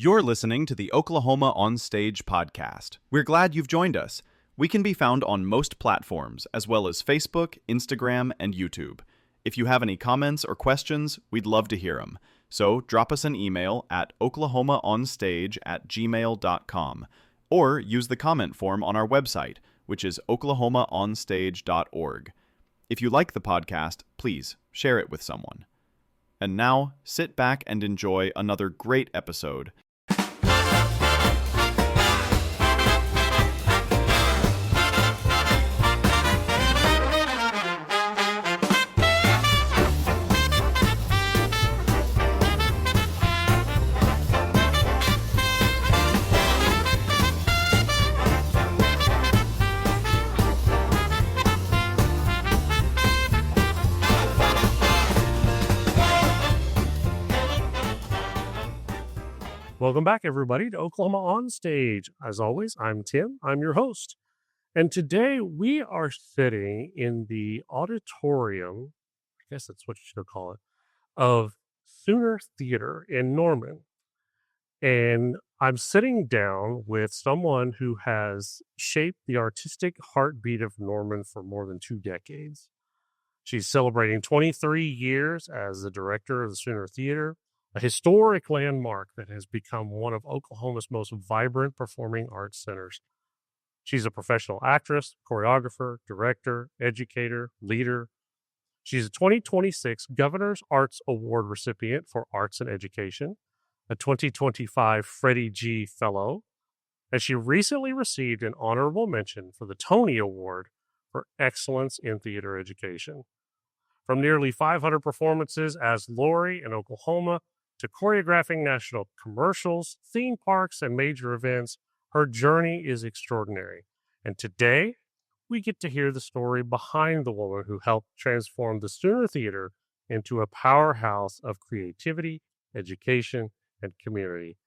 You're listening to the Oklahoma On Stage podcast. We're glad you've joined us. We can be found on most platforms, as well as Facebook, Instagram, and YouTube. If you have any comments or questions, we'd love to hear them. So drop us an email at oklahomaonstage@gmail.com or use the comment form on our website, which is oklahomaonstage.org. If you like the podcast, please share it with someone. And now, sit back and enjoy another great episode. Welcome back, everybody, to Oklahoma On Stage. As always, I'm Tim. I'm your host. And today we are sitting in the auditorium, I guess that's what you should call it, of Sooner Theater in Norman. And I'm sitting down with someone who has shaped the artistic heartbeat of Norman for more than 2 decades. She's celebrating 23 years as the director of the Sooner Theater, a historic landmark that has become one of Oklahoma's most vibrant performing arts centers. She's a professional actress, choreographer, director, educator, leader. She's a 2026 Governor's Arts Award recipient for Arts and Education, a 2025 Freddie G. Fellow, and she recently received an honorable mention for the Tony Award for Excellence in Theater Education. From nearly 500 performances as Laurey in Oklahoma to choreographing national commercials, theme parks, and major events, her journey is extraordinary. And today, we get to hear the story behind the woman who helped transform the Sooner Theater into a powerhouse of creativity, education, and community.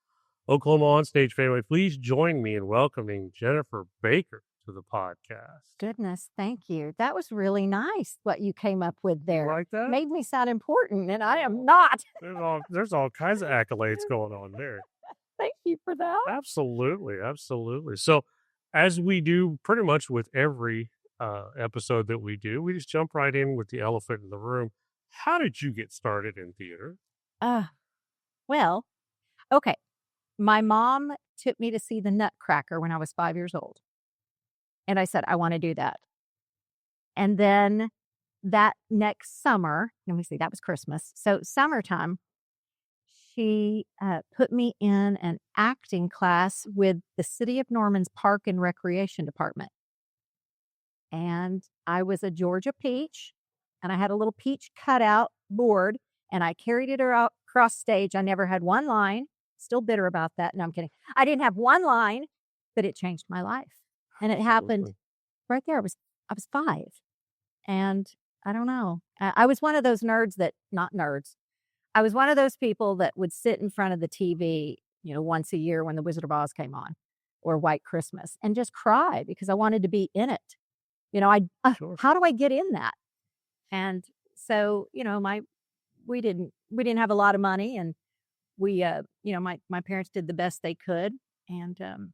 Oklahoma On Stage family, please join me in welcoming Jennifer Baker to the podcast. Goodness, thank you. That was really nice what you came up with there. You like that? Made me sound important, and I am not. There's all kinds of accolades going on there. Thank you for that. Absolutely, absolutely. So, as we do pretty much with every episode that we do, we just jump right in with the elephant in the room. How did you get started in theater? Well, okay. My mom took me to see the Nutcracker when I was 5 years old. And I said, I want to do that. And then that next summer, let me see, that was Christmas. So summertime, she put me in an acting class with the City of Norman's Park and Recreation Department. And I was a Georgia peach, and I had a little peach cutout board, and I carried it out across stage. I never had one line. Still bitter about that. No, I'm kidding. I didn't have one line, but it changed my life. And it happened right there. I was 5. And I don't know. I was one of those nerds that, not nerds. I was one of those people that would sit in front of the TV, once a year when The Wizard of Oz came on or White Christmas and just cry because I wanted to be in it. Sure. How do I get in that? And so, we didn't have a lot of money, and we, my parents did the best they could. And,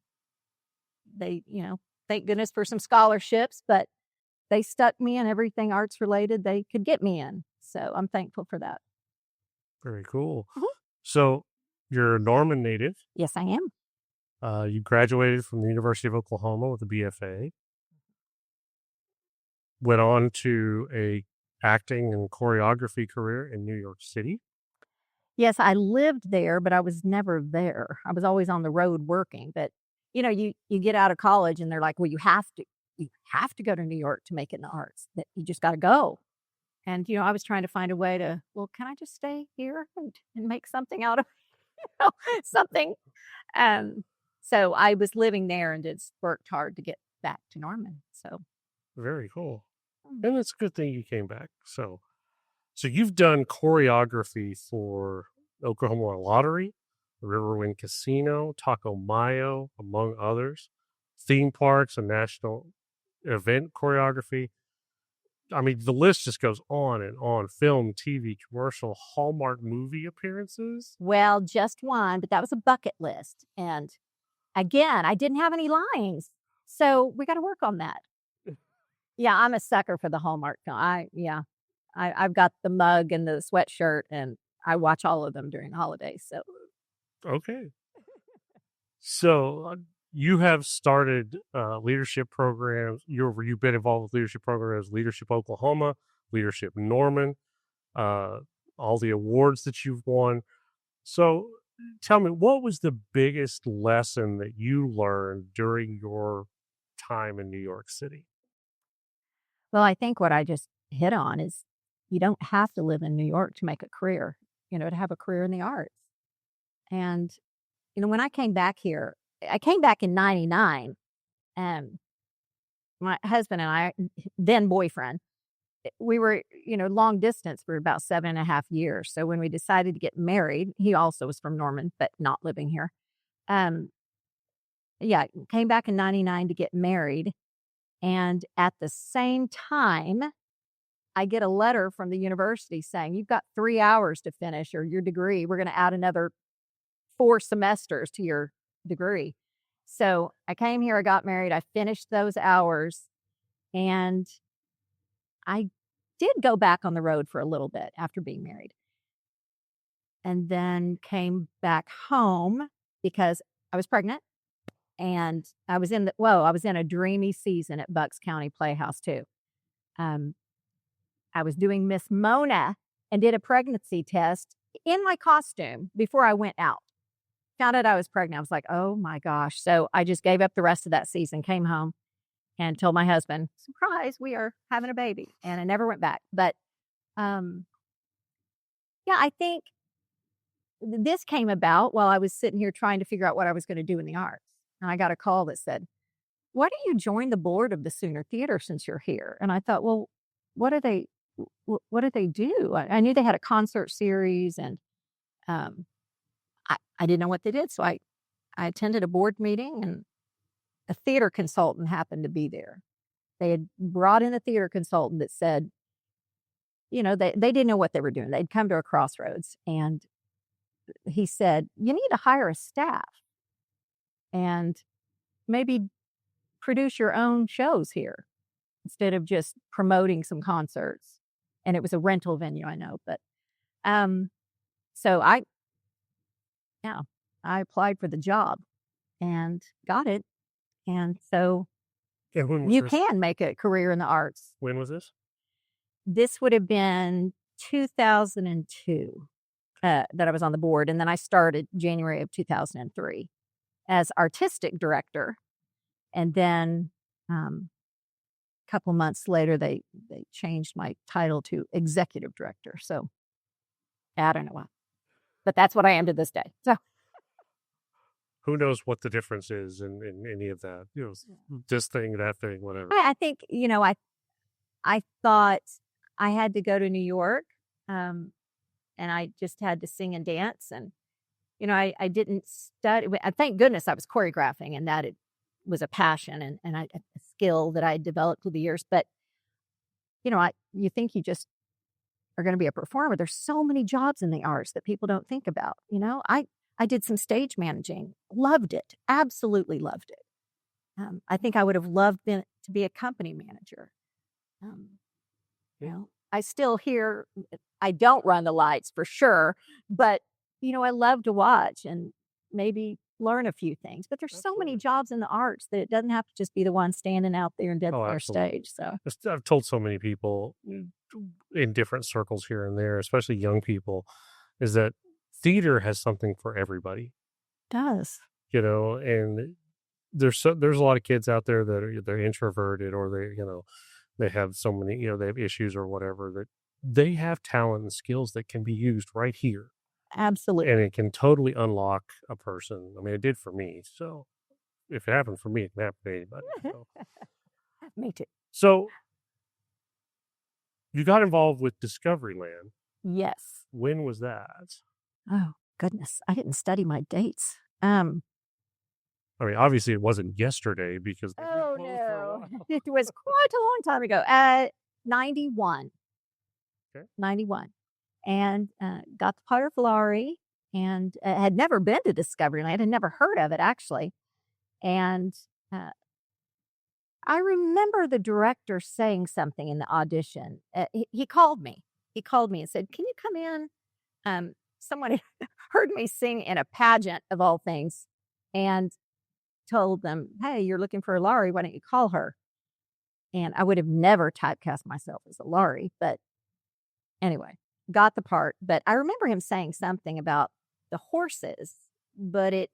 they, thank goodness for some scholarships, but they stuck me in everything arts related they could get me in. So I'm thankful for that. Very cool. Mhm. So you're a Norman native. Yes, I am. You graduated from the University of Oklahoma with a BFA. Went on to a acting and choreography career in New York City. Yes, I lived there, but I was never there. I was always on the road working. But you get out of college and they're like, well, you have to go to New York to make it in the arts. That you just got to go. And I was trying to find a way to, well, can I just stay here and make something out of something? So I was living there and just worked hard to get back to Norman. So very cool. And it's a good thing you came back. So you've done choreography for Oklahoma Lottery, Riverwind Casino, Taco Mayo, among others, theme parks and national event choreography. I mean, the list just goes on and on. Film, TV, commercial, Hallmark movie appearances. Well, just one, but that was a bucket list. And again, I didn't have any lines. So we got to work on that. Yeah, I'm a sucker for the Hallmark film. I've got the mug and the sweatshirt, and I watch all of them during the holidays. So Okay. So you have started leadership programs. You've been involved with leadership programs, Leadership Oklahoma, Leadership Norman, all the awards that you've won. So tell me, what was the biggest lesson that you learned during your time in New York City? well, I think what I just hit on is you don't have to live in New York to make a career, to have a career in the arts. And, when I came back here, I came back in 99, and my husband and I, then boyfriend, we were, long distance for about 7.5 years. So when we decided to get married, he also was from Norman, but not living here. Um, yeah, came back in 99 to get married. And at the same time, I get a letter from the university saying, you've got 3 hours to finish or your degree. We're going to add another 4 semesters to your degree. So I came here, I got married, I finished those hours, and I did go back on the road for a little bit after being married. And then came back home because I was pregnant, and I was in a dreamy season at Bucks County Playhouse too. I was doing Miss Mona and did a pregnancy test in my costume before I went out. Found out I was pregnant. I was like, oh my gosh. So I just gave up the rest of that season, came home and told my husband, surprise, we are having a baby. And I never went back. But yeah, I think this came about while I was sitting here trying to figure out what I was going to do in the arts. And I got a call that said, why don't you join the board of the Sooner Theater since you're here? And I thought, well, what do they do? I knew they had a concert series, and I didn't know what they did. So I attended a board meeting, and a theater consultant happened to be there. They had brought in a theater consultant that said, they didn't know what they were doing. They'd come to a crossroads, and he said, you need to hire a staff and maybe produce your own shows here instead of just promoting some concerts. And it was a rental venue, I know, but so I applied for the job and got it. And so you can make a career in the arts. When was this? This would have been 2002 that I was on the board. And then I started January of 2003 as artistic director. And then a couple months later, they changed my title to executive director. So I don't know why, but that's what I am to this day. So who knows what the difference is in any of that? This thing, that thing, whatever. I think I thought I had to go to New York, and I just had to sing and dance, and I didn't study. Thank goodness I was choreographing, and that it was a passion and a skill that I had developed through the years. But you think you just are going to be a performer. There's so many jobs in the arts that people don't think about. I did some stage managing, loved it, absolutely loved it. I think I would have loved to be a company manager. I still hear, I don't run the lights for sure, but I love to watch and maybe learn a few things. But there's so many jobs in the arts that it doesn't have to just be the one standing out there and dead center stage. So I've told so many people in different circles here and there, especially young people, is that theater has something for everybody. It does. And there's a lot of kids out there that they're introverted, or they have so many, they have issues or whatever, that they have talent and skills that can be used right here. Absolutely. And it can totally unlock a person. I mean, it did for me. So if it happened for me, it can happen to anybody. So. Me too. So you got involved with Discoveryland. Yes. When was that? Oh, goodness. I didn't study my dates. I mean, obviously it wasn't yesterday because oh no, it was quite a long time ago. 91. Okay. 91. And got the part of Laurey, and had never been to Discoveryland. Had never heard of it, actually. And I remember the director saying something in the audition. He called me. He called me and said, "Can you come in?" Someone had heard me sing in a pageant, of all things, and told them, "Hey, you're looking for a Laurey. Why don't you call her?" And I would have never typecast myself as a Laurey, but anyway, got the part. But I remember him saying something about the horses, but it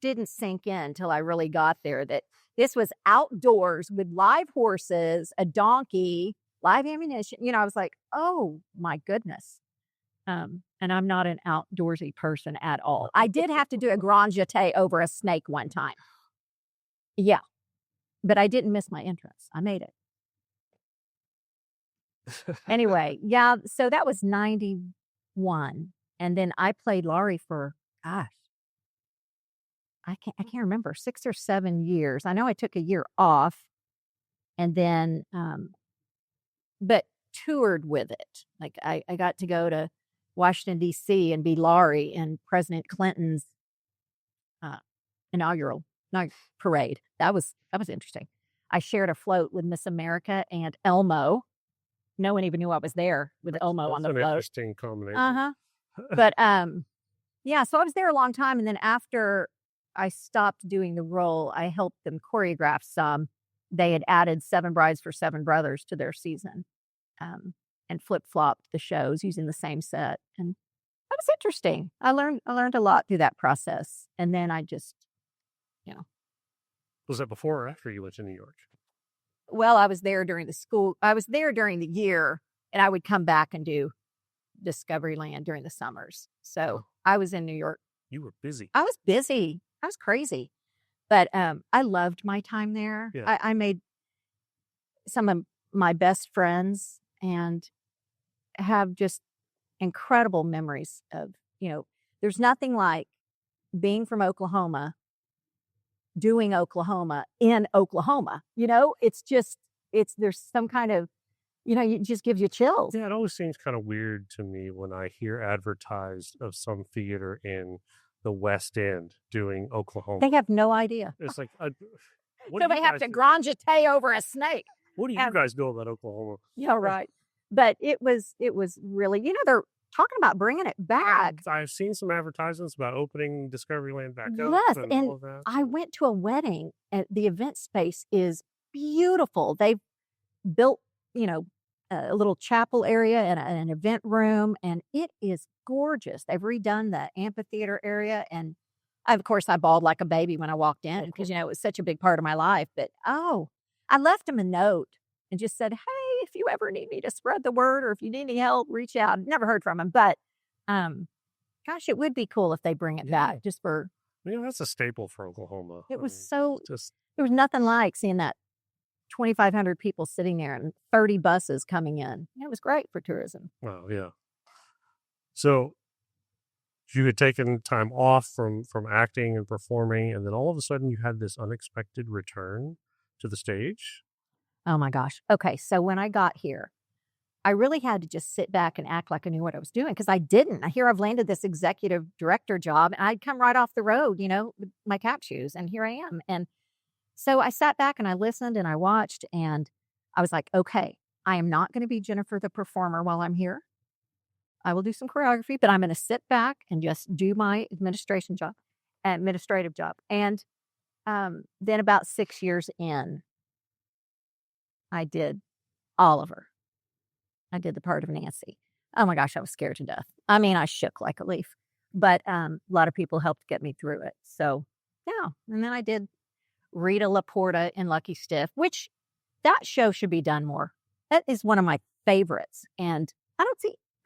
didn't sink in until I really got there that this was outdoors with live horses, a donkey, live ammunition. I was like, oh my goodness. And I'm not an outdoorsy person at all. I did have to do a grand jeté over a snake one time. Yeah. But I didn't miss my entrance. I made it. Anyway, yeah, so that was 91. And then I played Laurey for, gosh, I can't remember, 6 or 7 years. I know I took a year off and then, but toured with it. Like I got to go to Washington, D.C. and be Laurey in President Clinton's inaugural parade. That was interesting. I shared a float with Miss America and Elmo. No one even knew I was there with Elmo on the That's an float. interesting combination. Uh-huh. But yeah, so I was there a long time, and then after I stopped doing the role, I helped them choreograph some. They had added 7 Brides for 7 Brothers to their season, and flip-flopped the shows using the same set, and that was interesting. I learned a lot through that process, and then I just, Was that before or after you went to New York? Well, I was there during the year, and I would come back and do Discoveryland during the summers. So I was in New York. You were busy. I was busy. I was crazy. But I loved my time there. Yeah. I made some of my best friends and have just incredible memories of, there's nothing like being from Oklahoma, doing Oklahoma in Oklahoma. There's some kind of, it just gives you chills. Yeah, it always seems kind of weird to me when I hear advertised of some theater in the West End doing Oklahoma. They have no idea. It's like, So they have to grand jeté over a snake. What do you guys know about Oklahoma? Yeah, right. But it was really, they're talking about bringing it back. I've seen some advertisements about opening Discoveryland back up. Yes, and and all of that. I went to a wedding, and the event space is beautiful. They've built, a little chapel area and an event room, and it is gorgeous. They've redone the amphitheater area, and of course, I bawled like a baby when I walked in because, it was such a big part of my life. But, I left him a note and just said, hey, if you ever need me to spread the word or if you need any help, reach out. Never heard from him, but gosh, it would be cool if they bring it back just for. That's a staple for Oklahoma. It was there was nothing like seeing that 2,500 people sitting there and 30 buses coming in. It was great for tourism. Wow, yeah. So you had taken time off from acting and performing, and then all of a sudden you had this unexpected return to the stage. Oh my gosh. Okay, so when I got here, I really had to just sit back and act like I knew what I was doing because I didn't. Here I've landed this executive director job, and I'd come right off the road, with my cap shoes, and here I am. And so I sat back and I listened and I watched, and I was like, okay, I am not going to be Jennifer the performer while I'm here. I will do some choreography, but I'm going to sit back and just do my administrative job. And then about 6 years in, I did Oliver. I did the part of Nancy. Oh my gosh, I was scared to death. I mean, I shook like a leaf, but a lot of people helped get me through it. So yeah, and then I did Rita Laporta in Lucky Stiff, which that show should be done more. That is one of my favorites, and I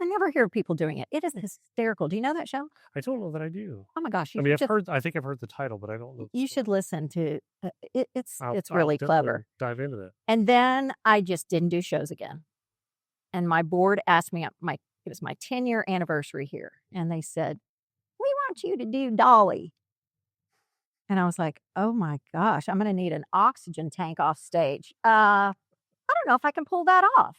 never hear of people doing it. It is hysterical. Do you know that show? I don't know that I do. Oh my gosh! I think I've heard the title, but I don't know. You should listen to it. It's really I'll clever. Dive into that. And then I just didn't do shows again. And my board asked me, it was my 10-year anniversary here, and they said, "We want you to do Dolly." And I was like, "Oh my gosh, I'm going to need an oxygen tank off stage. I don't know if I can pull that off."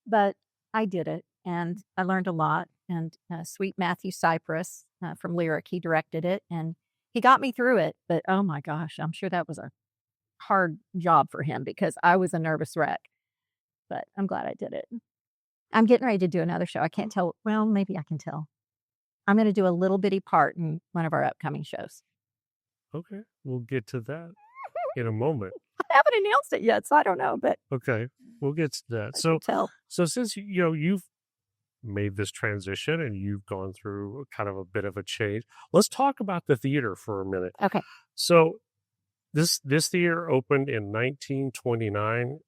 but I did it, and I learned a lot. And sweet Matthew Cypress from Lyric, he directed it, and he got me through it. But oh my gosh, I'm sure that was a hard job for him because I was a nervous wreck. But I'm glad I did it. I'm getting ready to do another show. I can't tell. Well, maybe I can tell. I'm going to do a little bitty part in one of our upcoming shows. Okay, we'll get to that in a moment. I haven't announced it yet, so I don't know, but Okay, we'll get to that. I can tell. So since you've made this transition and you've gone through kind of a bit of a change, let's talk about the theater for a minute. Okay. So this theater opened in 1929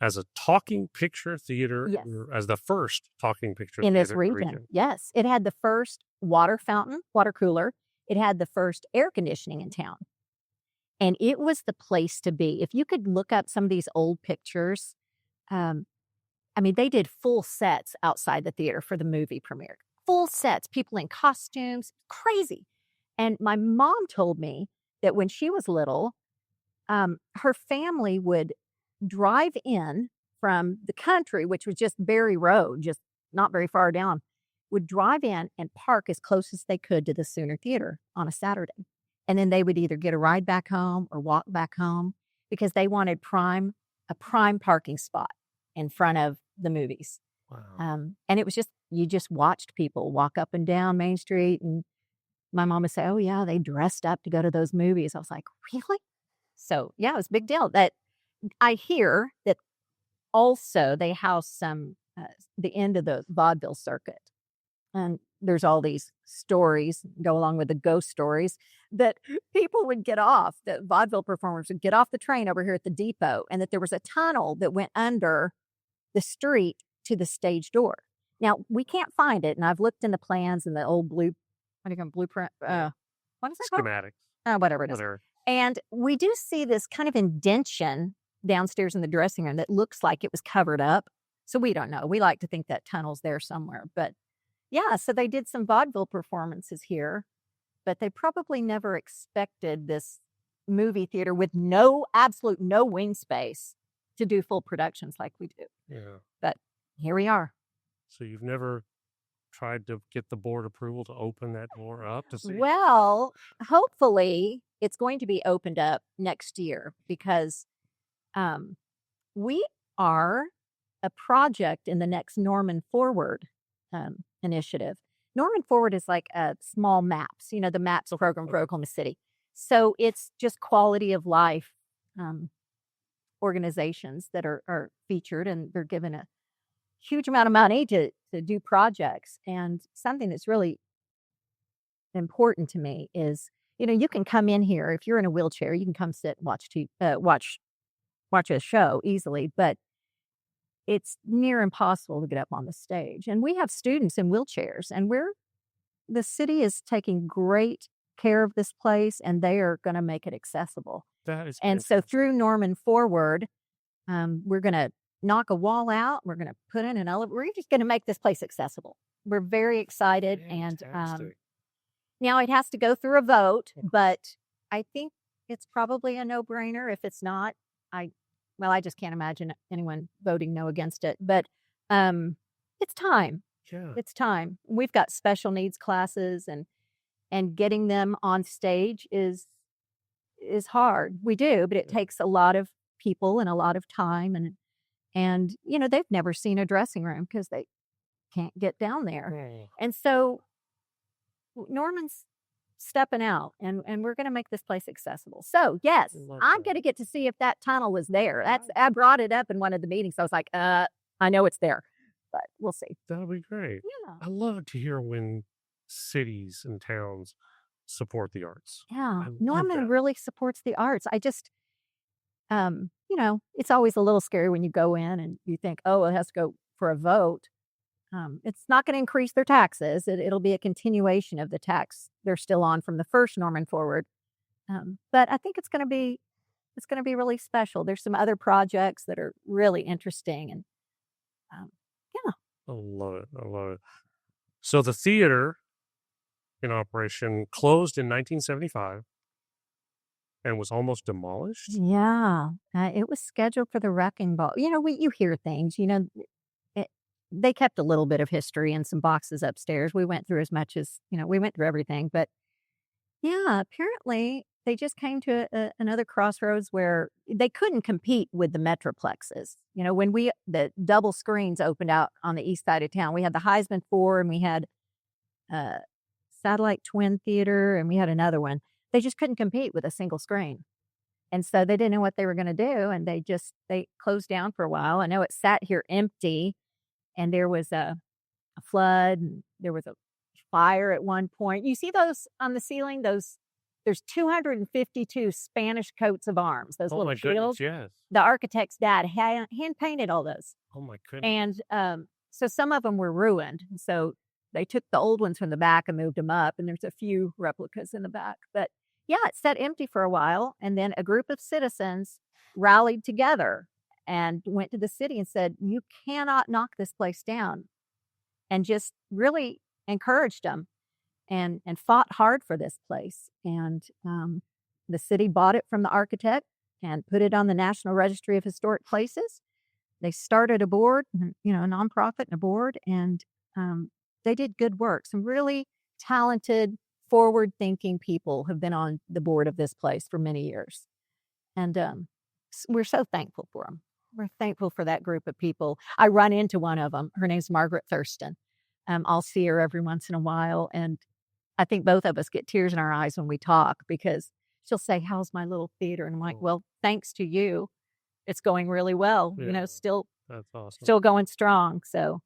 as a talking picture theater, Yes. as the first talking picture In this theater region. Yes. It had the first water fountain, water cooler. It had the first air conditioning in town. And it was the place to be. If you could look up some of these old pictures, I mean, they did full sets outside the theater for the movie premiere. Full sets, people in costumes, crazy. And my mom told me that when she was little, her family would drive in from the country, which was just Berry Road, just not very far down, would drive in and park as close as they could to the Sooner Theater on a Saturday. And then they would either get a ride back home or walk back home because they wanted a prime parking spot in front of the movies. Wow. And it was just, you just watched people walk up and down Main Street. And my mom would say, oh, yeah, they dressed up to go to those movies. I was like, really? So, yeah, it was a big deal. That I hear that also they house some, the end of the vaudeville circuit. And there's all these stories go along with the ghost stories that people would get off, that vaudeville performers would get off the train over here at the depot, and that there was a tunnel that went under the street to the stage door. Now, we can't find it, and I've looked in the plans and the old blueprint. What is it called? Schematics. Whatever it is. Whatever. And we do see this kind of indention downstairs in the dressing room that looks like it was covered up. So we don't know. We like to think that tunnel's there somewhere. But yeah, so they did some vaudeville performances here, but they probably never expected this movie theater with absolute no wing space to do full productions like we do. Yeah. But here we are. So you've never tried to get the board approval to open that door up to see? Well, hopefully it's going to be opened up next year because we are a project in the next Norman Forward initiative. Norman Forward is like a small maps, the maps program for Oklahoma City. So it's just quality of life organizations that are featured, and they're given a huge amount of money to do projects. And something that's really important to me is, you can come in here if you're in a wheelchair, you can come sit and watch a show easily, but it's near impossible to get up on the stage. And we have students in wheelchairs, and the city is taking great care of this place, and they are going to make it accessible. That is and so through Norman Forward, we're going to knock a wall out. We're going to put in an elevator. We're just going to make this place accessible. We're very excited. Fantastic. And now it has to go through a vote, but I think it's probably a no-brainer. If it's not, I just can't imagine anyone voting no against it. But it's time. Yeah. It's time. We've got special needs classes, and getting them on stage is hard. We do, but it takes a lot of people and a lot of time, and they've never seen a dressing room because they can't get down there. Oh. And so Norman's stepping out, and we're going to make this place accessible. So yes, I'm going to get to see if that tunnel was there. I brought it up in one of the meetings. So I was like, I know it's there, but we'll see. That'll be great. Yeah. I love to hear when cities and towns support the arts. Yeah. I love Norman that. really supports the arts. I just, it's always a little scary when you go in and you think, oh, it has to go for a vote. It's not going to increase their taxes. It'll be a continuation of the tax they're still on from the first Norman Forward. But I think it's going to be really special. There's some other projects that are really interesting, and yeah. I love it. So the theater in operation closed in 1975 and was almost demolished. Yeah, it was scheduled for the wrecking ball. You hear things. they kept a little bit of history in some boxes upstairs. We went through as much as, we went through everything. But yeah, apparently they just came to another crossroads where they couldn't compete with the Metroplexes. When the double screens opened out on the east side of town, we had the Heisman 4 and we had Satellite Twin Theater and we had another one. They just couldn't compete with a single screen. And so they didn't know what they were going to do. And they closed down for a while. I know it sat here empty and there was a flood and there was a fire at one point. You see those on the ceiling? There's 252 Spanish coats of arms. Those little shields. Yes. The architect's dad hand painted all those. Oh my goodness. And so some of them were ruined. So they took the old ones from the back and moved them up. And there's a few replicas in the back. But yeah, it sat empty for a while. And then a group of citizens rallied together and went to the city and said, you cannot knock this place down. And just really encouraged them and fought hard for this place. And the city bought it from the architect and put it on the National Registry of Historic Places. They started a board, a nonprofit and a board, and they did good work. Some really talented, forward-thinking people have been on the board of this place for many years. And we're so thankful for them. We're thankful for that group of people. I run into one of them. Her name's Margaret Thurston. I'll see her every once in a while. And I think both of us get tears in our eyes when we talk because she'll say, how's my little theater? And I'm like, well, thanks to you, it's going really well. Yeah, still that's awesome. Still going strong. So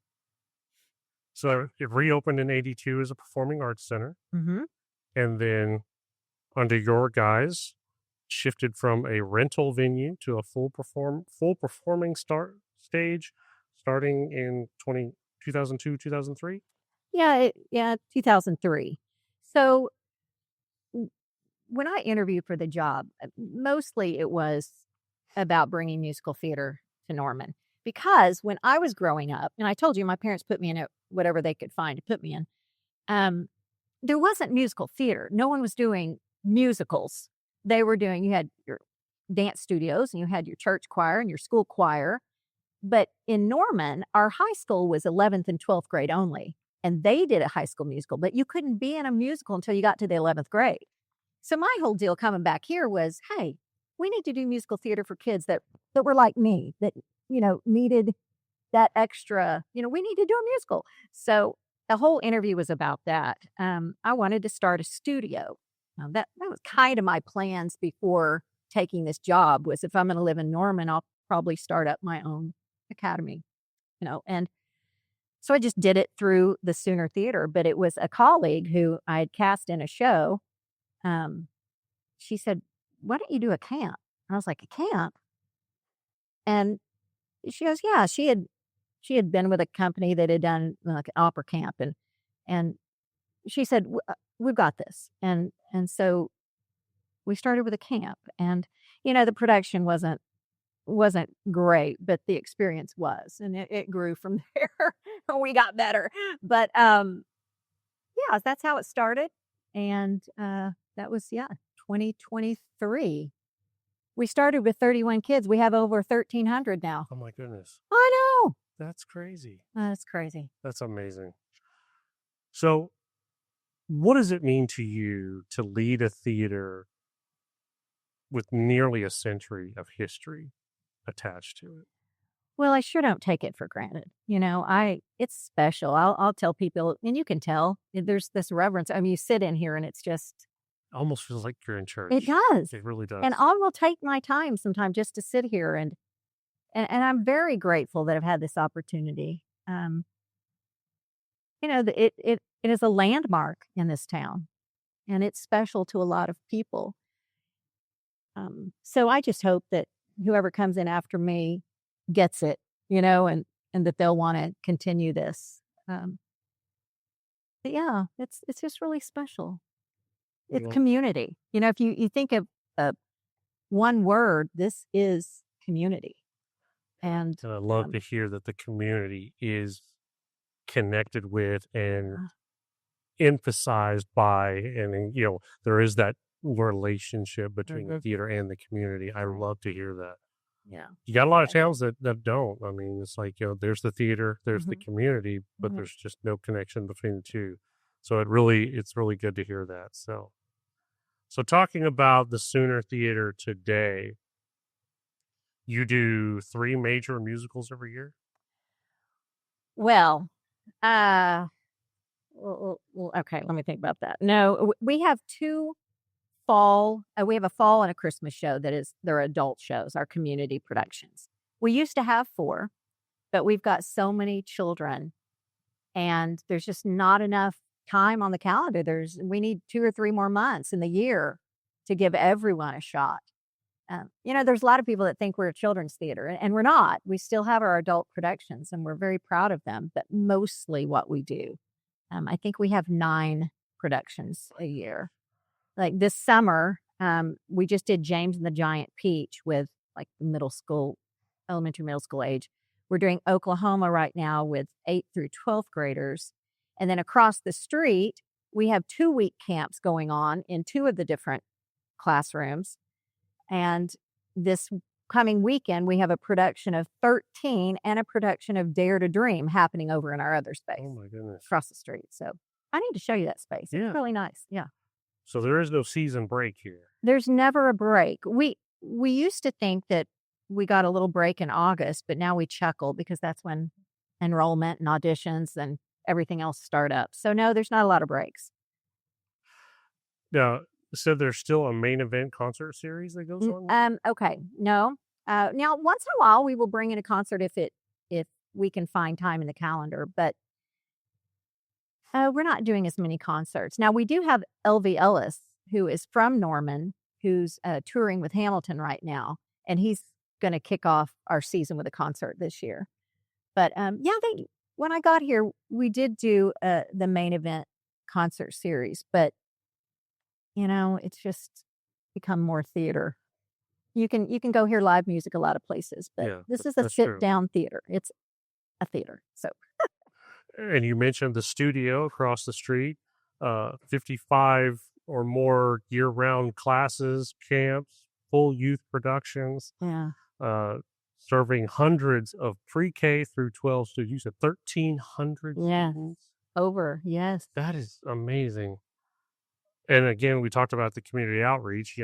it reopened in 1982 as a performing arts center. Mm-hmm. And then under your guise, shifted from a rental venue to a full performing stage starting in 2002, 2003? Yeah, 2003. So when I interviewed for the job, mostly it was about bringing musical theater to Norman. Because when I was growing up, and I told you my parents put me in whatever they could find to put me in, there wasn't musical theater. No one was doing musicals. You had your dance studios and you had your church choir and your school choir. But in Norman, our high school was 11th and 12th grade only. And they did a high school musical, but you couldn't be in a musical until you got to the 11th grade. So my whole deal coming back here was, hey, we need to do musical theater for kids that were like me, that, needed that extra, we need to do a musical. So the whole interview was about that. I wanted to start a studio. That was kind of my plans before taking this job was if I'm going to live in Norman, I'll probably start up my own academy, and so I just did it through the Sooner Theater, but it was a colleague who I had cast in a show. She said, why don't you do a camp? And I was like, a camp? And she goes, yeah, she had been with a company that had done like an opera camp. And she said, we've got this. And so we started with a camp and, the production wasn't great, but the experience was, and it grew from there. We got better, but yeah, that's how it started. And that was 2023. We started with 31 kids. We have over 1,300 now. Oh my goodness. I know. That's crazy. That's crazy. That's amazing. So what does it mean to you to lead a theater with nearly a century of history attached to it? Well, I sure don't take it for granted. It's special. I'll tell people, and you can tell there's this reverence. I mean, you sit in here and it's just almost feels like you're in church. It does. It really does. And I will take my time sometimes just to sit here and I'm very grateful that I've had this opportunity. It is a landmark in this town, and it's special to a lot of people. So I just hope that whoever comes in after me gets it, and that they'll want to continue this. But yeah, it's just really special. It's community. If you think of one word, this is community. And I love to hear that the community is connected with and emphasized by, and there is that relationship between the theater and the community. I love to hear that. Yeah. You got a lot of towns that don't. I mean, it's like, there's the theater, there's the Mhm. community, but Mhm. there's just no connection between the two. So it's really good to hear that. So talking about the Sooner Theater today, you do 3 major musicals every year? Well, uh, okay, let me think about that. No, we have 2 fall we have a fall and a Christmas show they're adult shows, our community productions. We used to have 4, but we've got so many children, and there's just not enough time on the calendar. We need 2 or 3 more months in the year to give everyone a shot. There's a lot of people that think we're a children's theater, and we're not. We still have our adult productions, and we're very proud of them, but mostly what we do. I think we have 9 productions a year. Like this summer, we just did James and the Giant Peach with like elementary, middle school age. We're doing Oklahoma right now with 8th through 12th graders. And then across the street, we have 2-week camps going on in 2 of the different classrooms. And this coming weekend, we have a production of 13 and a production of Dare to Dream happening over in our other space Oh my goodness. across the street. So I need to show you that space. Yeah. It's really nice. Yeah. So there is no season break here. There's never a break. We used to think that we got a little break in August, but now we chuckle because that's when enrollment and auditions and everything else start up. So no, there's not a lot of breaks. Now, so there's still a main event concert series that goes on? Okay. No. Now once in a while we will bring in a concert if we can find time in the calendar, but we're not doing as many concerts. Now we do have LV Ellis, who is from Norman, who's touring with Hamilton right now, and he's going to kick off our season with a concert this year. But when I got here, we did do the main event concert series, but it's just become more theater. You can go hear live music a lot of places, but Yeah, this is a that's true. sit down theater. It's a theater. So And you mentioned the studio across the street, 55 or more year-round classes, camps, full youth productions, yeah. serving hundreds of pre-K through 12 students. You said 1,300 Yeah. students? Yes. That is amazing. And again, we talked about the community outreach,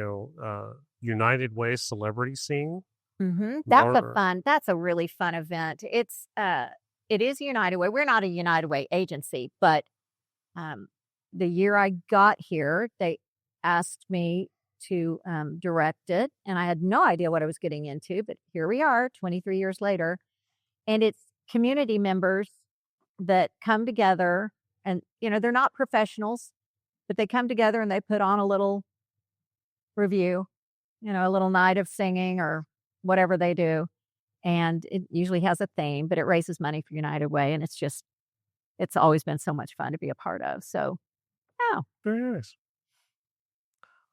United Way Celebrity Scene. That's a really fun event. It is United Way. We're not a United Way agency, but the year I got here, they asked me to direct it, and I had no idea what I was getting into, but here we are 23 years later, and it's community members that come together, and they're not professionals, but they come together and they put on a little review, a little night of singing or whatever they do. And it usually has a theme, but it raises money for United Way. And it's always been so much fun to be a part of. So, yeah. Very nice.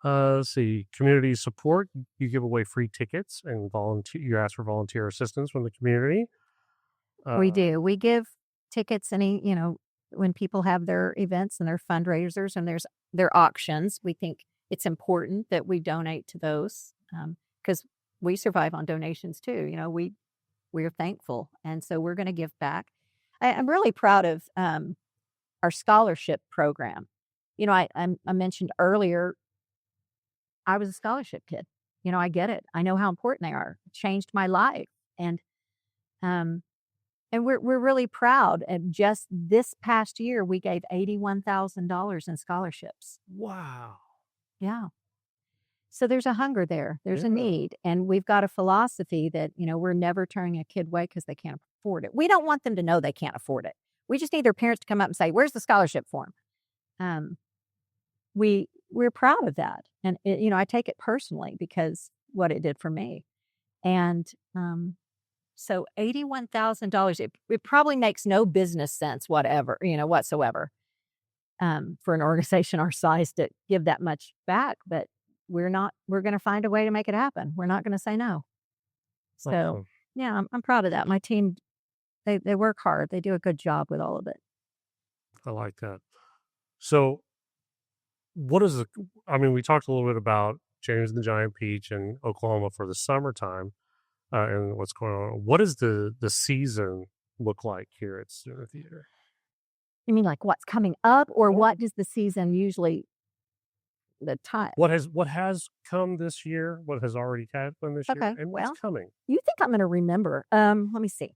Let's see, community support. You give away free tickets and you ask for volunteer assistance from the community. We do. We give tickets when people have their events and their fundraisers and there's their auctions. We think it's important that we donate to those because we survive on donations too. We're thankful. And so we're going to give back. I'm really proud of our scholarship program. I mentioned earlier, I was a scholarship kid. I get it. I know how important they are. It changed my life. And we're really proud. And just this past year, we gave $81,000 in scholarships. Wow. Yeah. So there's a hunger there. There's a need. And we've got a philosophy that, we're never turning a kid away because they can't afford it. We don't want them to know they can't afford it. We just need their parents to come up and say, where's the scholarship form? We're proud of that. And, I take it personally because what it did for me. And so $81,000, it probably makes no business sense whatsoever for an organization our size to give that much back. But we're going to find a way to make it happen. We're not going to say no. So, awesome. Yeah, I'm proud of that. My team, they work hard. They do a good job with all of it. I like that. So we talked a little bit about James and the Giant Peach and Oklahoma for the summertime. and what's going on. What does the season look like here at Center Theater? You mean like what's coming up, or Oh. what does the season usually the time? What has come this year? What has already happened this year? Okay, And well, what's coming? You think I'm going to remember? Let me see.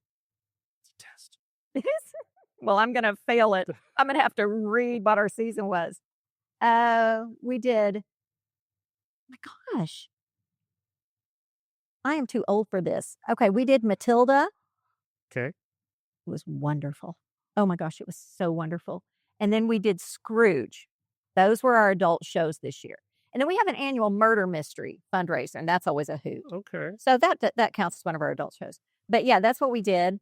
It's a test. Well, I'm going to fail it. I'm going to have to read what our season was. We did. My gosh, I am too old for this. Okay, we did Matilda. Okay. It was wonderful. Oh my gosh, it was so wonderful. And then we did Scrooge. Those were our adult shows this year. And then we have an annual murder mystery fundraiser, and that's always a hoot. Okay. So that counts as one of our adult shows. But yeah, that's what we did.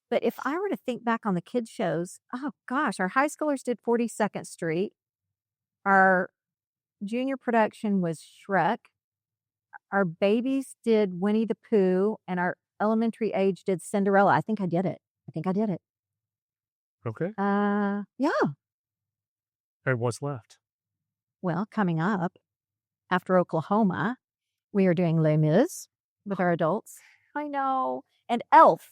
But if I were to think back on the kids' shows, oh gosh, our high schoolers did 42nd Street. Our junior production was Shrek. Our babies did Winnie the Pooh, and our elementary age did Cinderella. I think I did it. Okay. Yeah. And what's left? Well, coming up after Oklahoma, we are doing Les Mis with our adults. I know. And Elf.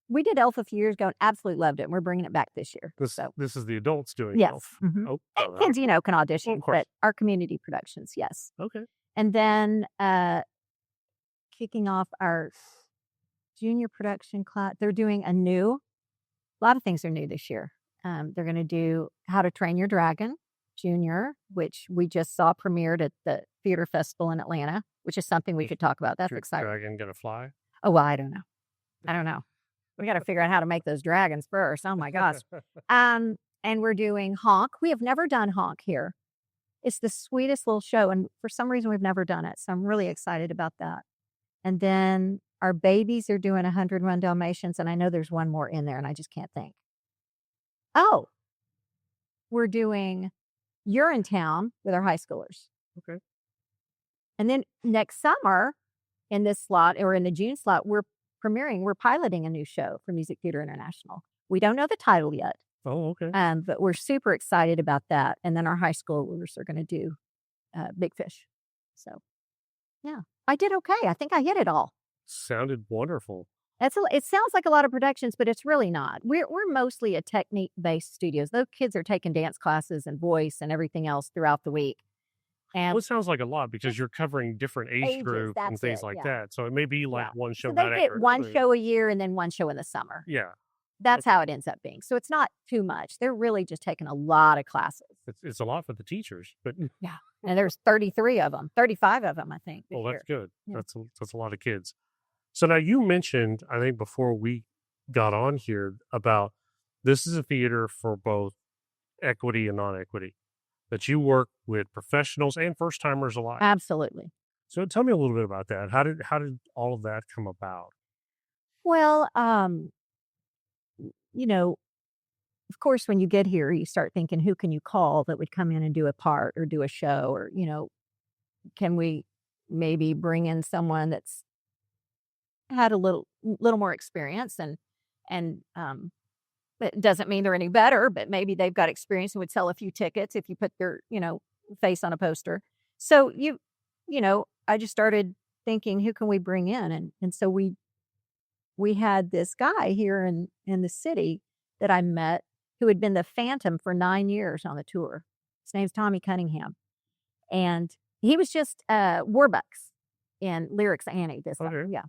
We did Elf a few years ago and absolutely loved it. And we're bringing it back this year. This is the adults doing Yes. Elf. Mhm. Oh, And kids, can audition, of course. but our community productions, yes. Okay. And then kicking off our junior production class, they're doing a lot of things are new this year. They're going to do How to Train Your Dragon Junior, which we just saw premiered at the Theater Festival in Atlanta, which is something we could talk about. That's Your exciting. dragon gonna fly? Oh, well, I don't know. We got to figure out how to make those dragons first. Oh my gosh. And we're doing Honk. We have never done Honk here. It's the sweetest little show, and for some reason we've never done it. So I'm really excited about that. And then our babies are doing 101 Dalmatians, and I know there's one more in there, and I just can't think. Oh, we're doing Urinetown with our high schoolers. Okay. And then next summer, in this slot, or in the June slot, we're piloting a new show for Music Theater International. We don't know the title yet. Oh, okay. But we're super excited about that. And then our high schoolers are going to do Big Fish. So, yeah, I did okay. I think I hit it all. Sounded wonderful. It sounds like a lot of productions, but it's really not. We're mostly a technique-based studios. Those kids are taking dance classes and voice and everything else throughout the week. And Well, it sounds like a lot because you're covering different age Ages, groups and that's things it, like yeah. that. So it may be like one show so they not get after one another. show a year and then one show in the summer. Yeah. That's Okay. how it ends up being. So it's not too much. They're really just taking a lot of classes. It's a lot for the teachers, but And there's 33 of them, 35 of them, I think. This well, that's year. good. Yeah. That's a lot of kids. So now you mentioned, I think before we got on here, about this is a theater for both equity and non-equity, that you work with professionals and first timers alike. Absolutely. So tell me a little bit about that. How did all of that come about? Well, of course, when you get here, you start thinking, who can you call that would come in and do a part or do a show? Or, can we maybe bring in someone that's had a little more experience and it doesn't mean they're any better, but maybe they've got experience and would sell a few tickets if you put their, face on a poster. So I just started thinking, who can we bring in? And so we had this guy here in the city that I met who had been the Phantom for 9 years on the tour. His name's Tommy Cunningham. And he was just Warbucks in Lyrics Annie this summer. Okay. Yeah.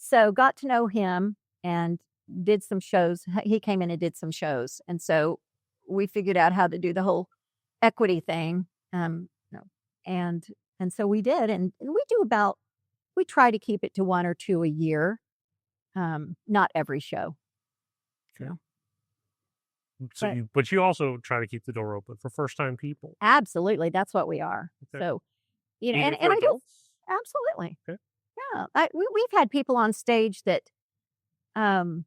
So got to know him and did some shows. He came in and did some shows. And so we figured out how to do the whole equity thing. And so we did. And we try to keep it to 1 or 2 a year. Not every show. Okay. So But you also try to keep the door open for first time people. Absolutely. That's what we are. Okay. So, Even and for I do. adults? Absolutely. Okay. Yeah. We've had people on stage that haven't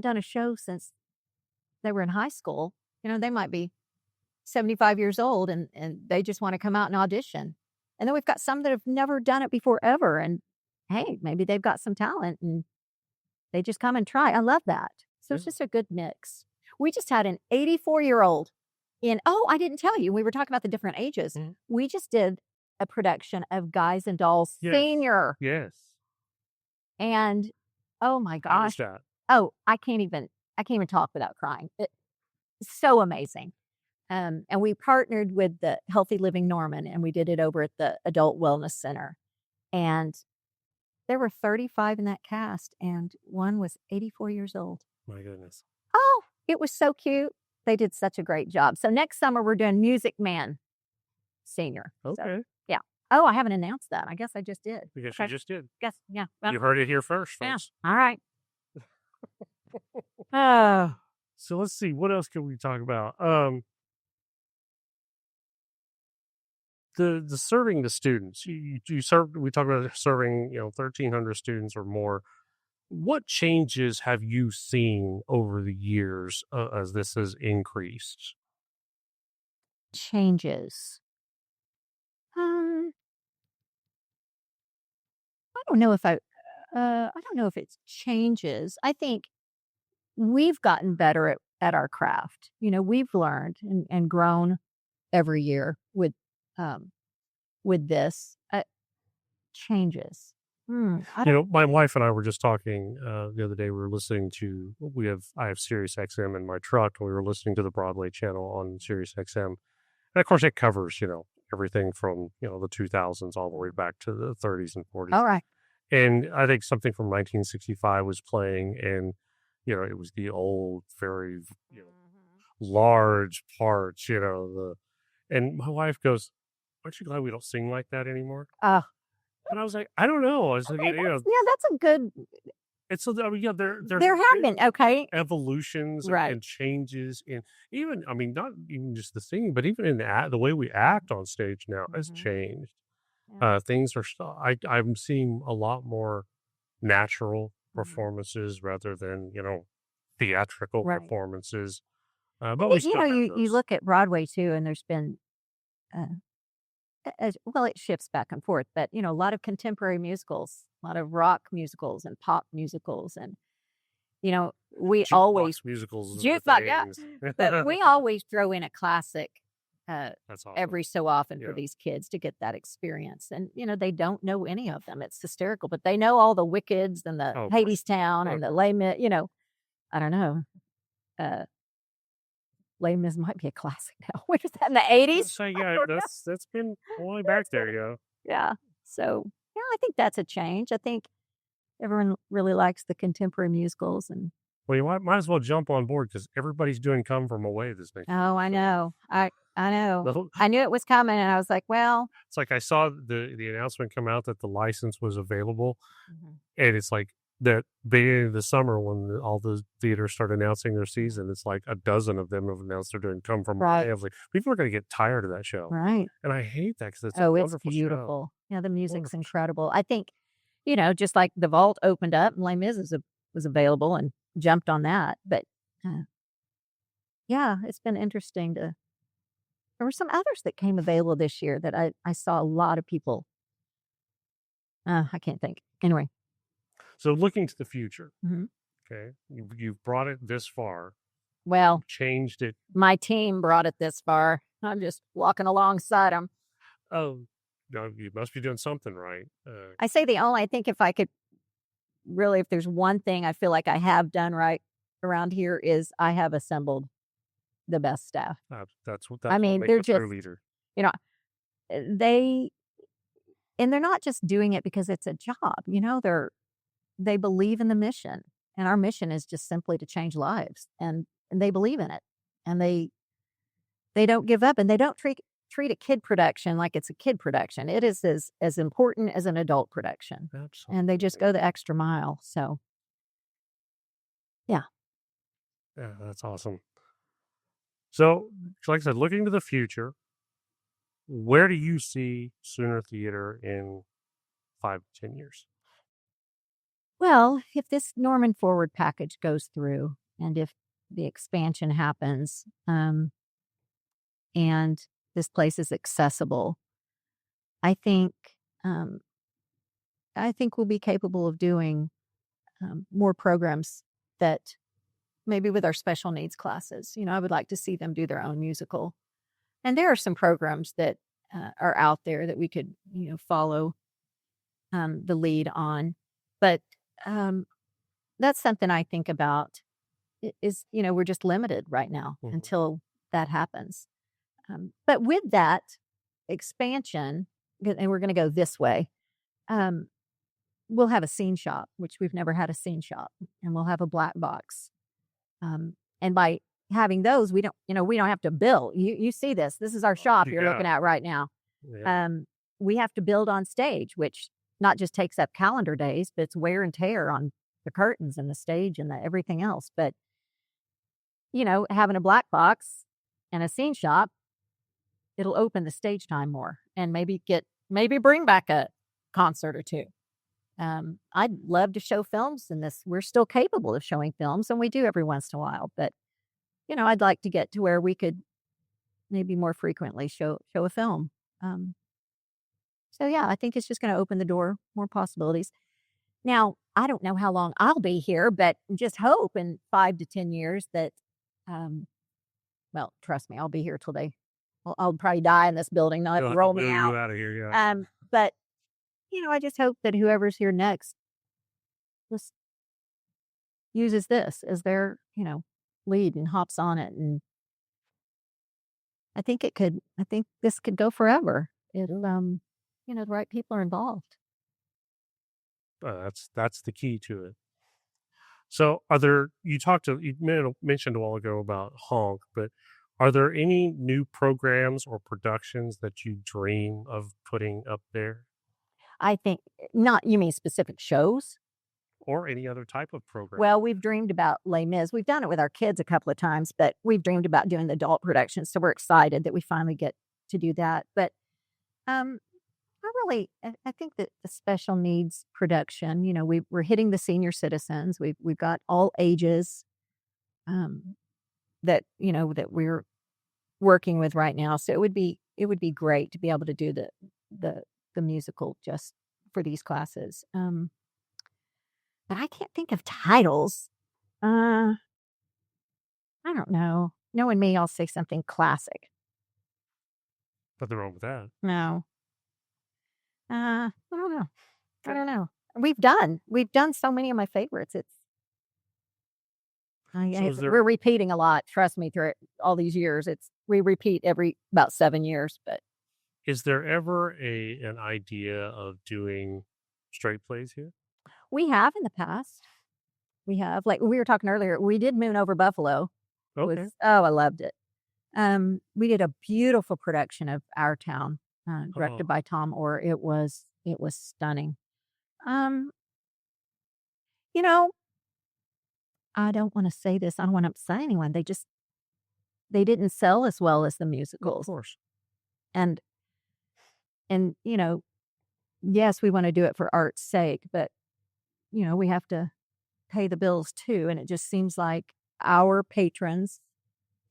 done a show since they were in high school. They might be 75 years old and they just want to come out and audition. And then we've got some that have never done it before ever. And hey, maybe they've got some talent and they just come and try. I love that. So it's just a good mix. We just had an 84-year-old I didn't tell you, we were talking about the different ages. Mhm. We just did a production of Guys and Dolls Yes. Senior. Yes. And oh my How was gosh. that? Oh, I can't even talk without crying. It's so amazing. And we partnered with the Healthy Living Norman, and we did it over at the Adult Wellness Center. And there were 35 in that cast, and one was 84 years old. My goodness. Oh, it was so cute. They did such a great job. So next summer we're doing Music Man Senior. Okay. So, yeah. Oh, I haven't announced that. I guess I just did. I guess Okay. you just did. Guess, yeah. Well, You heard it here first, yeah. folks. All right. Oh, So let's see. What else can we talk about? The serving the students. You served. We talked about serving 1,300 students or more. What changes have you seen over the years as this has increased? changes. I don't know if I don't know if it's changes. I think we've gotten better at our craft. We've learned and grown every year with this. Changes. I don't. My wife and I were just talking the other day. We were listening to I have Sirius XM in my truck, and we were listening to the Broadway channel on Sirius XM, and of course it covers everything from the 2000s all the way back to the 30s and 40s. All right. And I think something from 1965 was playing, and it was the old, very large parts. And my wife goes, "Aren't you glad we don't sing like that anymore?" And I was like, "I don't know." I was like, Okay, that's a good. it's so There have been evolutions Right. and changes in even not even just the singing, but even in the way we act on stage now has Mhm. changed. Yeah. Things are I'm seeing a lot more natural Mhm. performances rather than theatrical Right. performances. But And we you still have you those. look at Broadway too, and there's been well, it shifts back and forth, but a lot of contemporary musicals, a lot of rock musicals and pop musicals, and we Jukebox always musicals. jukebox, yeah. But we always throw in a classic That's awesome. every so often for Yeah. these kids to get that experience. And they don't know any of them. It's hysterical, but they know all the Wickeds and the Oh, Hadestown oh, and the Les Mis. I don't know. Les Mis might be a classic now. What is that in the 80s? So yeah, that's been all the way back there, Yeah. So I think that's a change. I think everyone really likes the contemporary musicals, and Well, you might as well jump on board because everybody's doing "Come From Away" this next. oh, I So, know. I know. the whole- I knew it was coming, and I was like, well. It's like I saw the announcement come out that the license was available, Mhm. and it's like that beginning of the summer when all the theaters start announcing their season. It's like a dozen of them have announced they're doing "Come From Right. Away." I was like, people are going to get tired of that show, Right. and I hate that because it's a Oh, it's wonderful show. beautiful. Yeah, the music's Wonderful show. incredible. I think, just like the Vault opened up and Les Mis was available and jumped on that. But yeah, it's been interesting to. There were some others that came available this year that I saw a lot of people. I can't think. Anyway. So looking to the future, Mhm. okay, you've brought it this far, Well, changed it. my team brought it this far. I'm just walking alongside them. Oh, no, you must be doing something right. I say I think if I could really, if there's one thing I feel like I have done right around here is I have assembled the best staff. That's what I mean, makes they're a true just, leader. they're not just doing it because it's a job, they believe in the mission. And our mission is just simply to change lives. And they believe in it. And they don't give up, and they don't treat a kid production like it's a kid production. It is as important as an adult production. Absolutely. And they just go the extra mile. So, yeah. Yeah, that's awesome. So, like I said, looking to the future, where do you see Sooner Theater in 5 to 10 years? Well, if this Norman Forward package goes through, and if the expansion happens, and this place is accessible, I think we'll be capable of doing more programs that maybe with our special needs classes. I would like to see them do their own musical. And there are some programs that are out there that we could, follow the lead on. But That's something I think about is, we're just limited right now Mhm. until that happens. But with that expansion, and we're going to go this way, um, we'll have a scene shop, which we've never had a scene shop, and we'll have a black box. And by having those, we don't have to build. You see this. This is our shop you're looking Yeah. at right now. Yeah. We have to build on stage, which not just takes up calendar days, but it's wear and tear on the curtains and the stage and everything else. But, having a black box and a scene shop, it'll open the stage time more and maybe bring back a concert or two. I'd love to show films in this. We're still capable of showing films, and we do every once in a while. But I'd like to get to where we could maybe more frequently show a film. Um, so yeah, I think it's just going to open the door, more possibilities. Now, I don't know how long I'll be here, but just hope in 5 to 10 years that, um, well, trust me, I'll be here till I'll probably die in this building. They'll have to roll me Wheel you out. out of here. Yeah. But I just hope that whoever's here next just uses this as their, lead and hops on it. And I think this could go forever. It'll, the right people are involved. That's the key to it. So, you mentioned a while ago about Honk, but are there any new programs or productions that you dream of putting up there, I think not, you mean specific shows? or any other type of program? Well, we've dreamed about Les Mis. We've done it with our kids a couple of times, but we've dreamed about doing the adult productions. So we're excited that we finally get to do that. But um, I think that the special needs production, we're hitting the senior citizens. We've got all ages um, that we're working with right now. So it would be great to be able to do the musical just for these classes. But I can't think of titles. I don't know. Knowing me, I'll say something classic. Nothing wrong with that. No. I don't know. I don't know. We've done so many of my favorites. We're repeating a lot. Trust me, through all these years, we repeat every about 7 years. But Is there ever an idea of doing straight plays here? we have in the past. We have, like we were talking earlier. We did Moon Over Buffalo. Okay. I loved it. We did a beautiful production of Our Town, directed by Tom Orr. It was stunning. Um, you know, I don't want to say this. I don't want to upset anyone. They didn't sell as well as the Of musicals. course. And yes, we want to do it for art's sake, but we have to pay the bills too. And it just seems like our patrons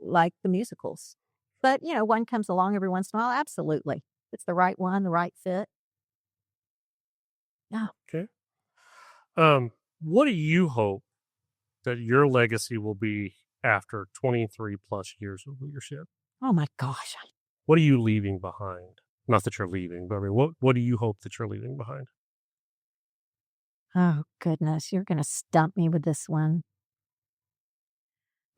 like the musicals. But one comes along every once in a while. Absolutely, it's the right one, the right fit. Yeah. Okay. What do you hope that your legacy will be after 23 plus years of leadership? Oh my gosh. What are you leaving behind? Not that you're leaving, but I mean, what do you hope that you're leaving behind? Oh goodness, you're gonna stump me with this one.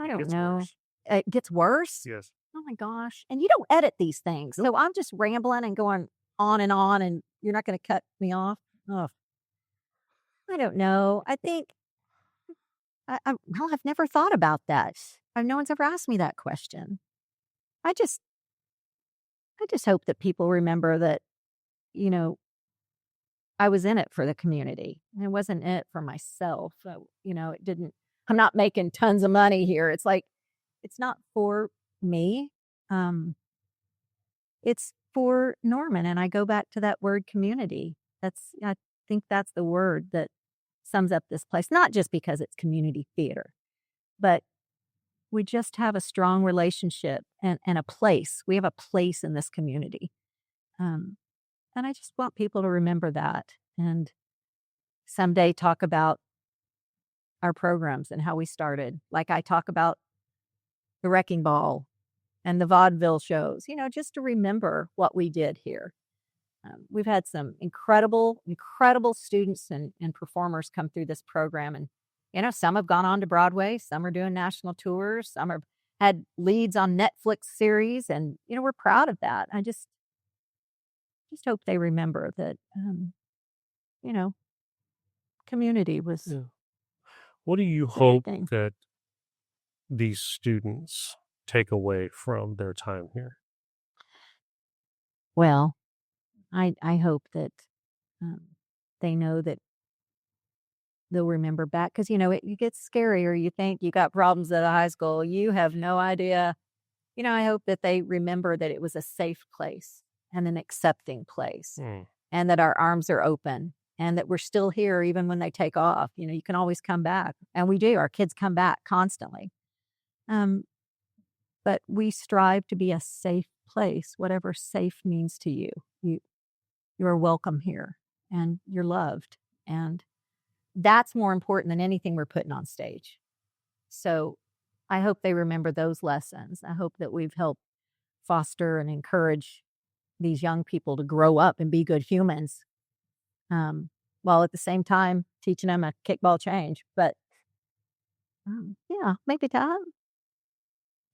I don't Gets know. worse. It gets worse. Yes. Oh my gosh. And you don't edit these things. So I'm just rambling and going on, and you're not going to cut me off. Oh, I don't know. I think, well, I've never thought about that. No one's ever asked me that question. I just hope that people remember that, I was in it for the community. It wasn't in it for myself. So, I'm not making tons of money here. It's like, it's not for me. It's for Norman. And I go back to that word community. I think that's the word that sums up this place, not just because it's community theater, but we just have a strong relationship and a place. We have a place in this community. And I just want people to remember that and someday talk about our programs and how we started. Like I talk about the Wrecking Ball and the vaudeville shows, just to remember what we did here. We've had some incredible students and performers come through this program, and some have gone on to Broadway, some are doing national tours, some have had leads on Netflix series, and we're proud of that. I just hope they remember that community was Yeah. What do you hope everything. that these students take away from their time here? Well, I hope that they know that they'll remember back because it gets scarier. You think you got problems at a high school, you have no idea. I hope that they remember that it was a safe place and an accepting place, and that our arms are open, and that we're still here even when they take off. You can always come back, and we do. Our kids come back constantly. But we strive to be a safe place, whatever safe means to you. You're welcome here, and you're loved, and that's more important than anything we're putting on stage. So I hope they remember those lessons. I hope that we've helped foster and encourage these young people to grow up and be good humans, while at the same time teaching them a kickball change. But yeah, maybe that.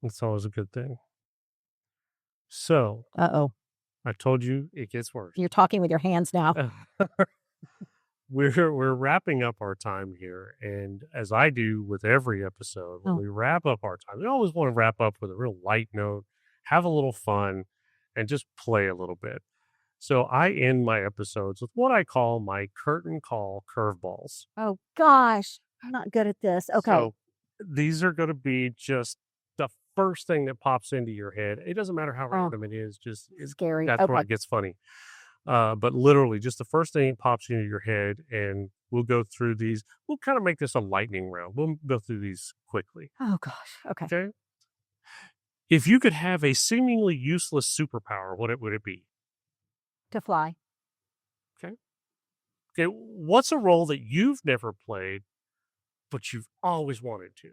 It's always a good thing. So, Uh-oh. I told you it gets worse. You're talking with your hands now. We're wrapping up our time here, and as I do with every episode, when we wrap up our time, we always want to wrap up with a real light note, have a little fun, and just play a little bit. So I end my episodes with what I call my curtain call curveballs. Oh gosh, I'm not good at this. Okay. So these are going to be just the first thing that pops into your head. It doesn't matter how random it is, just scary. That's where it gets funny. But literally, just the first thing that pops into your head, and we'll go through these. We'll kind of make this a lightning round. We'll go through these quickly. Oh gosh. Okay. Okay. If you could have a seemingly useless superpower, what would it be? To fly. Okay. What's a role that you've never played, but you've always wanted to?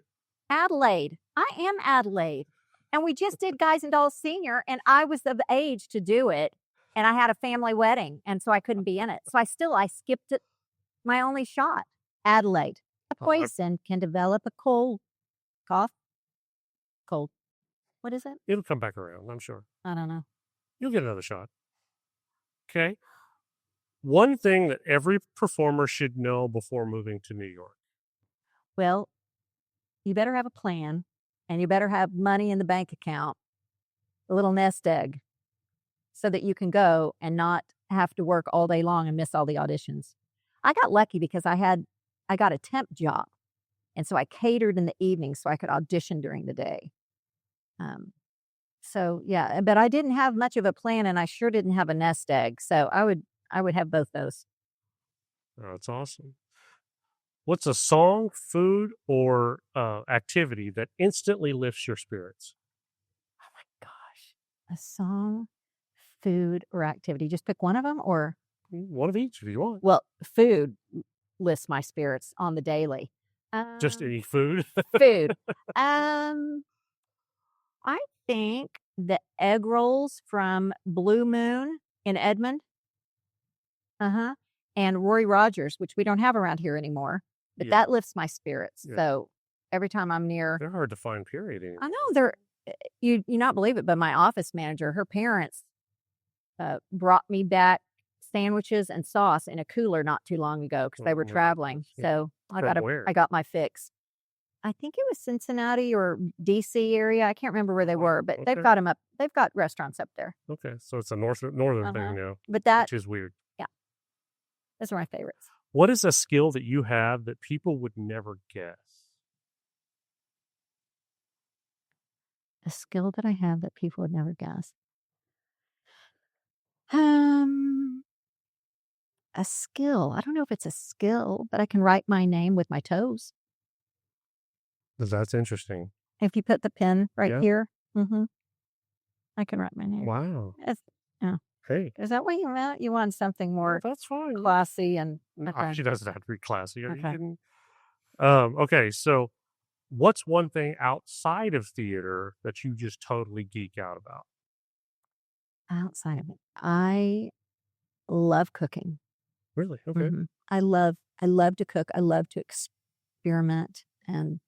Adelaide. I am Adelaide. And we just did Guys and Dolls Senior, and I was of age to do it. And I had a family wedding, and so I couldn't be in it. So I skipped it, my only shot. Adelaide. A poison can develop a cold. Cold. What is it? It'll come back around, I'm sure. I don't know. You'll get another shot. Okay. One thing that every performer should know before moving to New York. Well, you better have a plan, and you better have money in the bank account, a little nest egg, so that you can go and not have to work all day long and miss all the auditions. I got lucky because I got a temp job, and so I catered in the evening so I could audition during the day. So yeah, but I didn't have much of a plan, and I sure didn't have a nest egg. So I would have both those. Oh, that's awesome. What's a song, food, or activity that instantly lifts your spirits? Oh my gosh. A song, food, or activity. Just pick one of them, or one of each if you want. Well, food lifts my spirits on the daily. Just any food? Food. I think the egg rolls from Blue Moon in Edmond. And Rory Rogers, which we don't have around here anymore, but that lifts my spirits. Yeah. So every time I'm near, they're hard to find. Period. Anymore. I know they're. You not believe it, but my office manager, her parents, brought me back sandwiches and sauce in a cooler not too long ago because they were traveling. So I got my fix. I think it was Cincinnati or DC area. I can't remember where they were, but they've got them up. They've got restaurants up there. Okay, so it's a northern thing now. But that, which is weird. Yeah, those are my favorites. What is a skill that you have that people would never guess? A skill that I have that people would never guess. A skill. I don't know if it's a skill, but I can write my name with my toes. That's interesting. If you put the pen right here, I can write my name. Wow. Yeah. Hey. Is that what you meant? You want something more that's fine. Classy and okay. She doesn't have to be classy. Are okay. You kidding? Okay, so what's one thing outside of theater that you just totally geek out about? Outside of it. I love cooking. Really? Okay. Mhm. I love to cook. I love to experiment and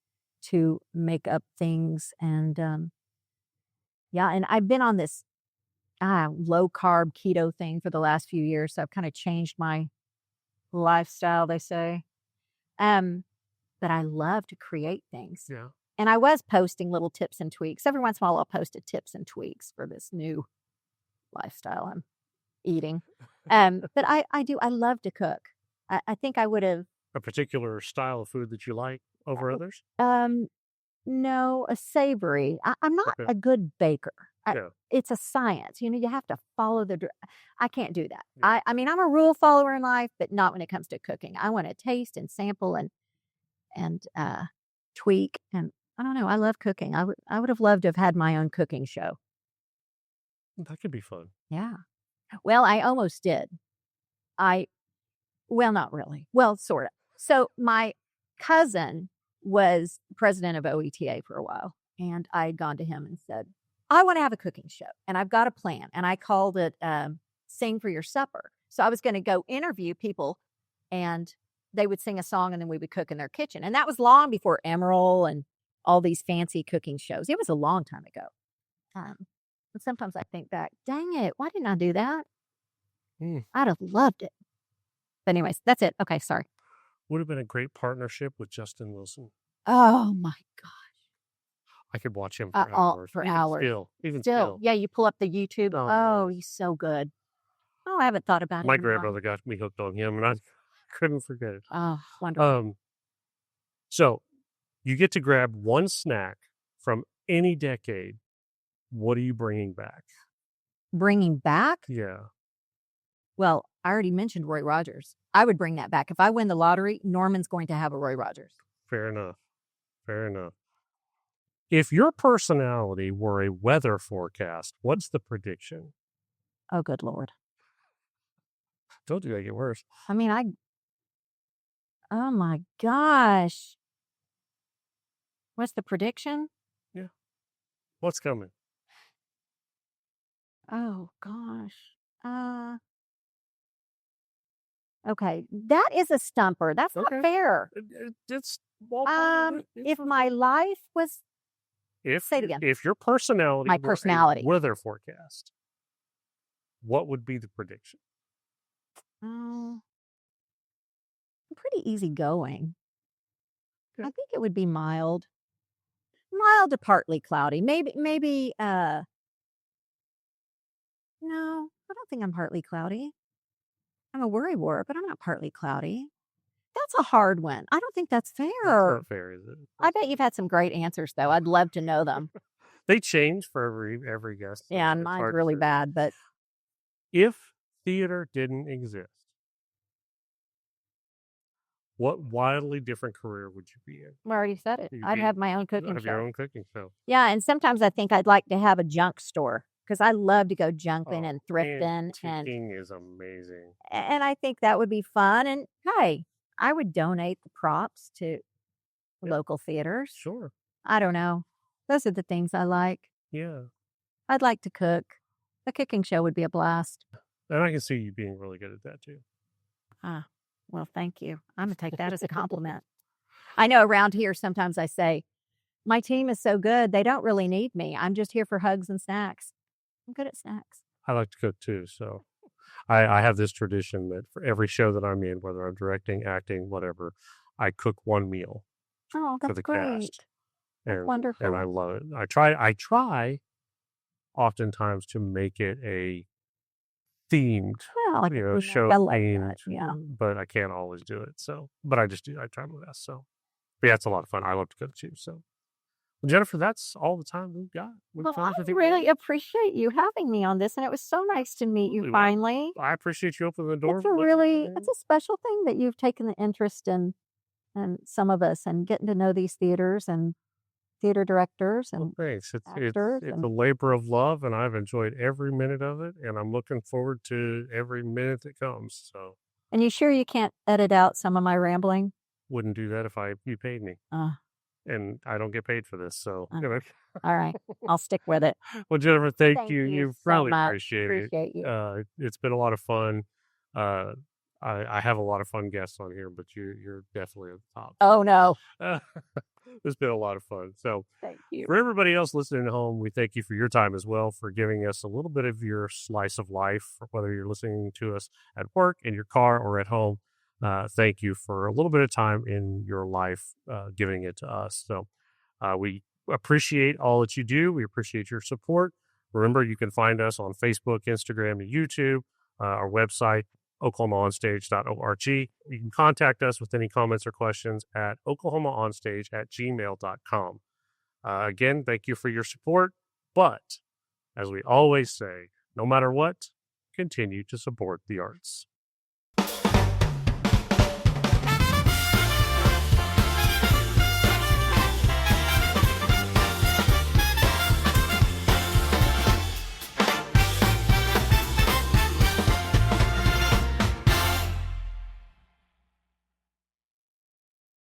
to make up things. And yeah, and I've been on this low carb keto thing for the last few years. So I've kind of changed my lifestyle, they say. But I love to create things. Yeah. And I was posting little tips and tweaks. Every once in a while, I'll post a tips and tweaks for this new lifestyle I'm eating. But I love to cook. I think I would have, A particular style of food that you like over others? no, a savory. I'm not Okay. a good baker. Yeah. It's a science. You have to follow I can't do that. Yeah. I mean, I'm a rule follower in life, but not when it comes to cooking. I want to taste and sample and tweak. And I don't know. I love cooking. I would have loved to have had my own cooking show. That could be fun. Yeah. Well, I almost did. Well, not really. Well, sort of. So my cousin was president of OETA for a while, and I had gone to him and said, I want to have a cooking show, and I've got a plan. And I called it Sing for Your Supper. So I was going to go interview people, and they would sing a song, and then we would cook in their kitchen. And that was long before Emerald and all these fancy cooking shows. It was a long time ago. But sometimes I think back, dang it, why didn't I do that? I'd have loved it. But anyways, that's it. Okay, sorry. Would have been a great partnership with Justin Wilson. Oh my gosh. I could watch him for hours. For Even hours. Even still. Yeah, you pull up the YouTube. Oh, Oh, yes. he's so good. Oh, I haven't thought about it. My in a while. grandmother got me hooked on him, and I couldn't forget it. Oh, wonderful. So you get to grab one snack from any decade. What are you bringing back? Bringing back? Yeah. Well, I already mentioned Roy Rogers. I would bring that back. If I win the lottery, Norman's going to have a Roy Rogers. Fair enough. Fair enough. If your personality were a weather forecast, what's the prediction? Oh, good Lord. Don't do that, get worse. I mean, oh my gosh. What's the prediction? Yeah. What's coming? Oh gosh. Okay, that is a stumper. That's not fair. It's if my life was say it again. If your personality My were personality. a weather forecast, what would be the prediction? I'm pretty easygoing. Okay. I think it would be mild to partly cloudy. Maybe no, I don't think I'm partly cloudy. I'm a worrywart, but I'm not partly cloudy. That's a hard one. I don't think that's fair. That's not fair, is it? I bet you've had some great answers though. I'd love to know them. They change for every guest. so Yeah, and it's mine's hard to really say. bad, but If theater didn't exist, what wildly different career would you be in? I already said it. You'd I'd be- have my own You cooking have show. your own cooking show. Yeah, and sometimes I think I'd like to have a junk store because I love to go junking and thrifting, and Antiquing is amazing. I think that would be fun. And hey, I would donate the props to local theaters. Sure. I don't know. Those are the things I like. Yeah. I'd like to cook. A cooking show would be a blast. And I can see you being really good at that too. Well, thank you. I'm going to take that as a compliment. I know around here sometimes I say, my team is so good, they don't really need me. I'm just here for hugs and snacks. I'm good at snacks. I like to cook too, so I have this tradition that for every show that I'm in, whether I'm directing, acting, whatever, I cook one meal Oh, for that's the great. cast. And Wonderful. and I love it. I try oftentimes to make it a themed, Well, show I like themed, that. Yeah. but I can't always do it. So, but I try my best. So, but yeah, it's a lot of fun. I love to cook too. So, well, Jennifer, that's all the time we've got. Well, I really appreciate you having me on this, and it was so nice to meet you Absolutely. Well, finally. I appreciate you opening the door. It's a special thing that you've taken the interest in some of us and getting to know these theaters and theater directors and Thanks. actors It's and- a labor of love, and I've enjoyed every minute of it, and I'm looking forward to every minute that comes. So, And you sure you can't edit out some of my rambling? wouldn't do that if you paid me, and I don't get paid for this. So, All right. I'll stick with it. well, Jennifer, thank you. Thank you You so probably much. appreciate it. Appreciate you. It's been a lot of fun. I have a lot of fun guests on here, but you're definitely at the top. Oh, no. It's been a lot of fun. So Thank you. for everybody else listening at home, we thank you for your time as well, for giving us a little bit of your slice of life, whether you're listening to us at work, in your car, or at home. Thank you for a little bit of time in your life, giving it to us. So we appreciate all that you do. We appreciate your support. Remember, you can find us on Facebook, Instagram, and YouTube, our website, oklahomaonstage.org. You can contact us with any comments or questions at oklahomaonstage@gmail.com. Again, thank you for your support. But as we always say, no matter what, continue to support the arts.